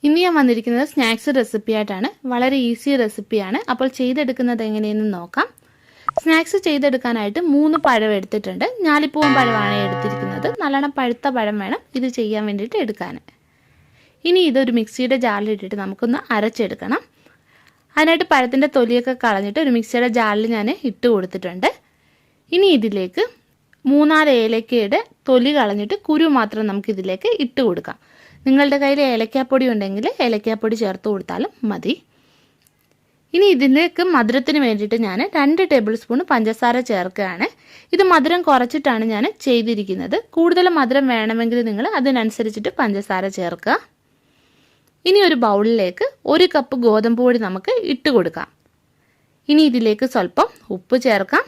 ഇന്ന് ഞാൻ വന്നിരിക്കുന്നത് സ്നാക്സ് റെസിപ്പി ആയിട്ടാണ്. വളരെ ഈസി റെസിപ്പിയാണ്. അപ്പോൾ ചെയ്തെടുക്കുന്നത് എങ്ങനെയെന്ന് നോക്കാം. സ്നാക്സ് ചെയ്തെടുക്കാനായിട്ട് 3 പഴം എടുത്തിട്ടുണ്ട്. ഞാലിപ്പൂവൻ പഴമാണ് എടുത്തിരിക്കുന്നത്. നല്ലോണം പഴുത്ത പഴം വേണം ഇത് ചെയ്യാൻ വേണ്ടിയിട്ട് എടുക്കാൻ. ഇനി ഇതൊരു മിക്സിയുടെ ജാറിലിട്ടിട്ട് നമുക്കൊന്ന് അരച്ചെടുക്കണം. അതിനായിട്ട് പഴത്തിൻ്റെ തൊലിയൊക്കെ കളഞ്ഞിട്ട് ഒരു മിക്സിയുടെ ജാറിൽ ഞാൻ ഇട്ട് കൊടുത്തിട്ടുണ്ട്. ഇനി ഇതിലേക്ക് 3-4 ഏലക്കയുടെ തൊലി കളഞ്ഞിട്ട് കുരു മാത്രം നമുക്കിതിലേക്ക് ഇട്ട് കൊടുക്കാം. നിങ്ങളുടെ കയ്യിൽ ഏലക്കാപ്പൊടി ഉണ്ടെങ്കിൽ ഏലക്കാപ്പൊടി ചേർത്ത് കൊടുത്താലും മതി. ഇനി ഇതിലേക്ക് മധുരത്തിന് വേണ്ടിയിട്ട് ഞാൻ 2 ടേബിൾ സ്പൂൺ പഞ്ചസാര ചേർക്കുകയാണ്. ഇത് മധുരം കുറച്ചിട്ടാണ് ഞാൻ ചെയ്തിരിക്കുന്നത്. കൂടുതൽ മധുരം വേണമെങ്കിൽ നിങ്ങൾ അതിനനുസരിച്ചിട്ട് പഞ്ചസാര ചേർക്കുക. ഇനി ഒരു ബൗളിലേക്ക് 1 കപ്പ് ഗോതമ്പ് പൊടി നമുക്ക് ഇട്ട് കൊടുക്കാം. ഇനി ഇതിലേക്ക് സ്വല്പം ഉപ്പ് ചേർക്കാം.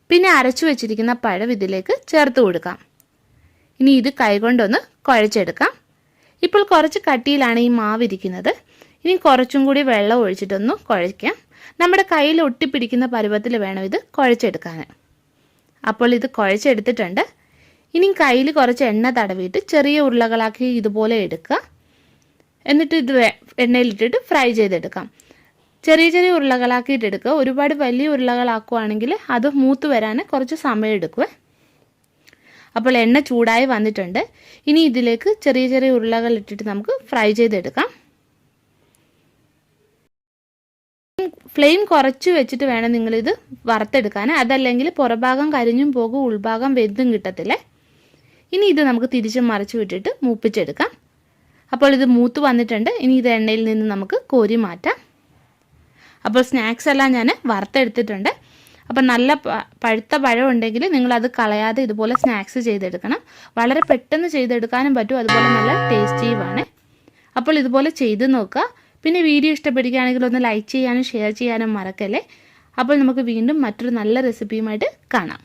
പിന്നെ അരച്ചു വെച്ചിരിക്കുന്ന പഴം ഇതിലേക്ക് ചേർത്ത് കൊടുക്കാം. ഇനി ഇത് കൈകൊണ്ടൊന്ന് കുഴച്ചെടുക്കാം. ഇപ്പോൾ കുറച്ച് കട്ടിയിലാണ് ഈ മാവ് ഇരിക്കുന്നത്. ഇനി കുറച്ചും കൂടി വെള്ളം ഒഴിച്ചിട്ടൊന്ന് കുഴയ്ക്കാം. നമ്മുടെ കയ്യിൽ ഒട്ടിപ്പിടിക്കുന്ന പരുവത്തിൽ വേണം ഇത് കുഴച്ചെടുക്കാൻ. അപ്പോൾ ഇത് കുഴച്ചെടുത്തിട്ടുണ്ട്. ഇനി കയ്യിൽ കുറച്ച് എണ്ണ തടവിയിട്ട് ചെറിയ ഉരുളകളാക്കി ഇതുപോലെ എടുക്കുക. എന്നിട്ട് ഇത് എണ്ണയിലിട്ടിട്ട് ഫ്രൈ ചെയ്തെടുക്കാം. ചെറിയ ചെറിയ ഉരുളകളാക്കിയിട്ട് എടുക്കുക. ഒരുപാട് വലിയ ഉരുളകളാക്കുകയാണെങ്കിൽ അത് മൂത്ത് വരാൻ കുറച്ച് സമയം എടുക്കുവേ. അപ്പോൾ എണ്ണ ചൂടായി വന്നിട്ടുണ്ട്. ഇനി ഇതിലേക്ക് ചെറിയ ചെറിയ ഉരുളകൾ ഇട്ടിട്ട് നമുക്ക് ഫ്രൈ ചെയ്തെടുക്കാം. ഫ്ലെയിം കുറച്ച് വെച്ചിട്ട് വേണം നിങ്ങളിത് വറുത്തെടുക്കാൻ. അതല്ലെങ്കിൽ പുറഭാഗം കരിഞ്ഞും പോകും, ഉൾഭാഗം വെന്തും കിട്ടത്തില്ലേ. ഇനി ഇത് നമുക്ക് തിരിച്ചും മറിച്ച് വിട്ടിട്ട് മൂപ്പിച്ചെടുക്കാം. അപ്പോൾ ഇത് മൂത്ത് വന്നിട്ടുണ്ട്. ഇനി ഇത് എണ്ണയിൽ നിന്ന് നമുക്ക് കോരി മാറ്റാം. അപ്പോൾ സ്നാക്സ് എല്ലാം ഞാൻ വറുത്തെടുത്തിട്ടുണ്ട്. അപ്പം നല്ല പഴുത്ത പഴം ഉണ്ടെങ്കിൽ നിങ്ങളത് കളയാതെ ഇതുപോലെ സ്നാക്സ് ചെയ്തെടുക്കണം. വളരെ പെട്ടെന്ന് ചെയ്തെടുക്കാനും പറ്റും, അതുപോലെ നല്ല ടേസ്റ്റിയുമാണ്. അപ്പോൾ ഇതുപോലെ ചെയ്ത് നോക്കുക. പിന്നെ വീഡിയോ ഇഷ്ടപ്പെടുകയാണെങ്കിൽ ഒന്ന് ലൈക്ക് ചെയ്യാനും ഷെയർ ചെയ്യാനും മറക്കല്ലേ. അപ്പോൾ നമുക്ക് വീണ്ടും മറ്റൊരു നല്ല റെസിപ്പിയുമായിട്ട് കാണാം.